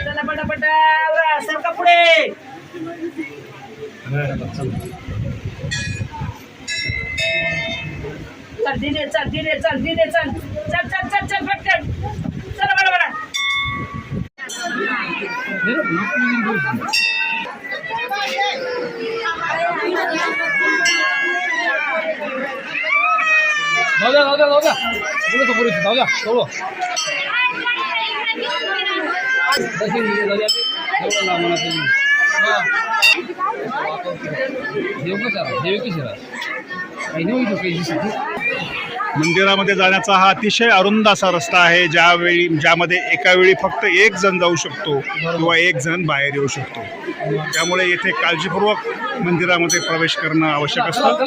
चला पटापटा सरका पुढे. चल दिने चल दिने चल दिने चल चल चल चल चल पटकन चला बडा बडा. 나오자. 이거서 버리지. 나오자. 서로. 다시 이제 너희한테 내가 나만 하더니. देवकीशरा मंदिरामध्ये जाण्याचा हा अतिशय अरुंद असा रस्ता आहे ज्यामध्ये एका वेळी फक्त एक जण जाऊ शकतो किंवा एक जण बाहेर येऊ शकतो. त्यामुळे येथे काळजीपूर्वक मंदिरामध्ये प्रवेश करणं आवश्यक असतं.